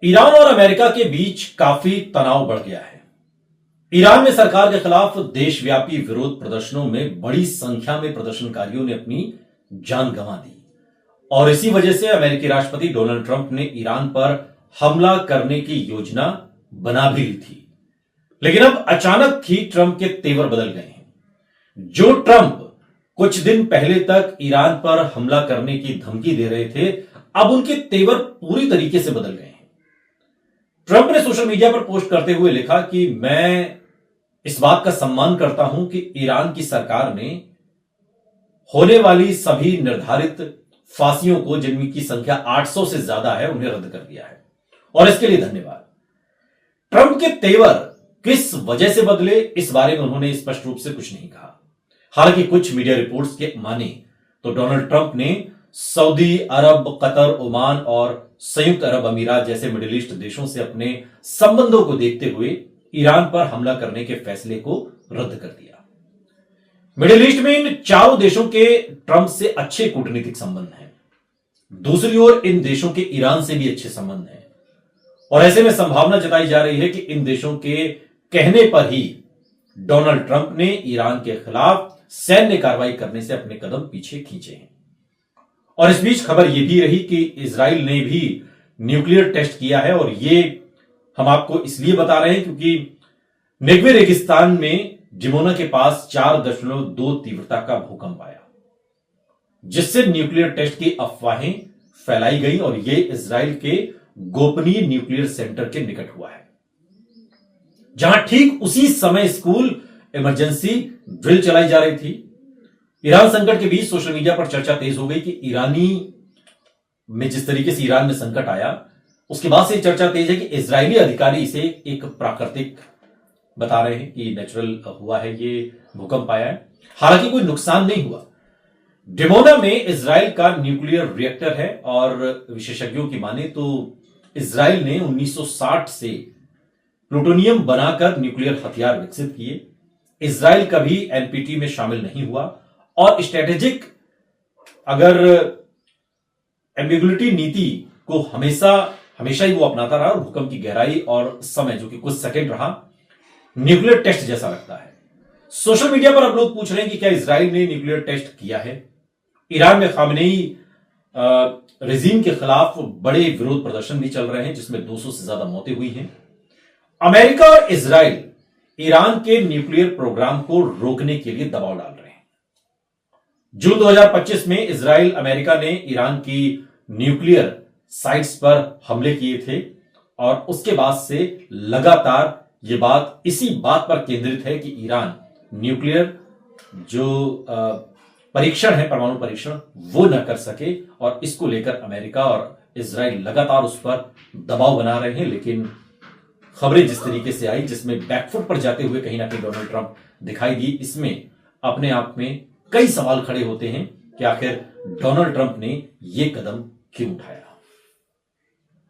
Iran और America के बीच काफी तनाव बढ़ गया है। ईरान में सरकार के खिलाफ देशव्यापी विरोध प्रदर्शनों में बड़ी संख्या में प्रदर्शनकारियों ने अपनी जान गंवा दी और इसी वजह से अमेरिकी राष्ट्रपति डोनाल्ड ट्रंप ने ईरान पर हमला करने की योजना बना भी ली थी। लेकिन अब अचानक ही ट्रंप के तेवर बदल गए हैं। जो ट्रंप कुछ दिन पहले तक ईरान पर हमला करने की धमकी दे रहे थे, अब उनके तेवर पूरी तरीके से बदल गए हैं। ट्रंप ने सोशल मीडिया पर पोस्ट करते हुए लिखा कि मैं इस बात का सम्मान करता हूं कि ईरान की सरकार ने होने वाली सभी निर्धारित फांसियों को, जिनकी संख्या 800 से ज्यादा है, उन्हें रद्द कर दिया है और इसके लिए धन्यवाद। ट्रंप के तेवर किस वजह से बदले, इस बारे में उन्होंने स्पष्ट रूप से कुछ नहीं कहा। हालांकि कुछ मीडिया रिपोर्ट्स के माने तो डोनाल्ड ट्रंप ने सऊदी अरब, कतर, ओमान और संयुक्त अरब अमीरात जैसे मिडिल ईस्ट देशों से अपने संबंधों को देखते हुए ईरान पर हमला करने के फैसले को रद्द कर दिया। मिडिल ईस्ट में इन चारों देशों के ट्रंप से अच्छे कूटनीतिक संबंध हैं। दूसरी ओर इन देशों के ईरान से भी अच्छे संबंध हैं और ऐसे में संभावना जताई जा रही है कि इन देशों के कहने पर ही डोनाल्ड ट्रंप ने ईरान के खिलाफ सैन्य कार्रवाई करने से अपने कदम पीछे खींचे हैं। और इस बीच खबर यह भी रही कि इजराइल ने भी न्यूक्लियर टेस्ट किया है और ये हम आपको इसलिए बता रहे हैं क्योंकि नेगवे रेगिस्तान में डिमोना के पास 4.2 तीव्रता का भूकंप आया, जिससे न्यूक्लियर टेस्ट की अफवाहें फैलाई गई और यह इजराइल के गोपनीय न्यूक्लियर सेंटर के निकट हुआ है, जहां ठीक उसी समय स्कूल इमरजेंसी ड्रिल चलाई जा रही थी। ईरान संकट के बीच सोशल मीडिया पर चर्चा तेज हो गई कि ईरानी में जिस तरीके से ईरान में संकट आया, उसके बाद से चर्चा तेज है कि इजरायली अधिकारी इसे एक प्राकृतिक बता रहे हैं कि नेचुरल हुआ है, ये भूकंप आया है। हालांकि कोई नुकसान नहीं हुआ। डिमोना में इजराइल का न्यूक्लियर रिएक्टर है और विशेषज्ञों की माने तो इजराइल ने 1960 से प्लूटोनियम बनाकर न्यूक्लियर हथियार विकसित किए। इजराइल कभी एनपीटी में शामिल नहीं हुआ और स्ट्रेटेजिक अगर एम्बिगुइटी नीति को हमेशा ही वो अपनाता रहा और भूकंप की गहराई और समय, जो कि कुछ सेकंड रहा, न्यूक्लियर टेस्ट जैसा लगता है। सोशल मीडिया पर अब लोग पूछ रहे हैं कि क्या इजराइल ने न्यूक्लियर टेस्ट किया है। ईरान में खामनेई रेजीम के खिलाफ बड़े विरोध प्रदर्शन भी चल रहे हैं, जिसमें 200 से ज्यादा मौतें हुई हैं। अमेरिका और इजराइल ईरान के न्यूक्लियर प्रोग्राम को रोकने के लिए दबाव डाल रहे हैं। जून 2025 में इजराइल अमेरिका ने ईरान की न्यूक्लियर साइट्स पर हमले किए थे और उसके बाद से लगातार यह बात इसी बात पर केंद्रित है कि ईरान न्यूक्लियर जो परीक्षण है, परमाणु परीक्षण, वो न कर सके और इसको लेकर अमेरिका और इजराइल लगातार उस पर दबाव बना रहे हैं। लेकिन खबरें जिस तरीके से आई, जिसमें बैकफुट पर जाते हुए कहीं ना कहीं डोनाल्ड ट्रंप दिखाई दी, इसमें अपने आप में कई सवाल खड़े होते हैं कि आखिर डोनाल्ड ट्रंप ने यह कदम क्यों उठाया।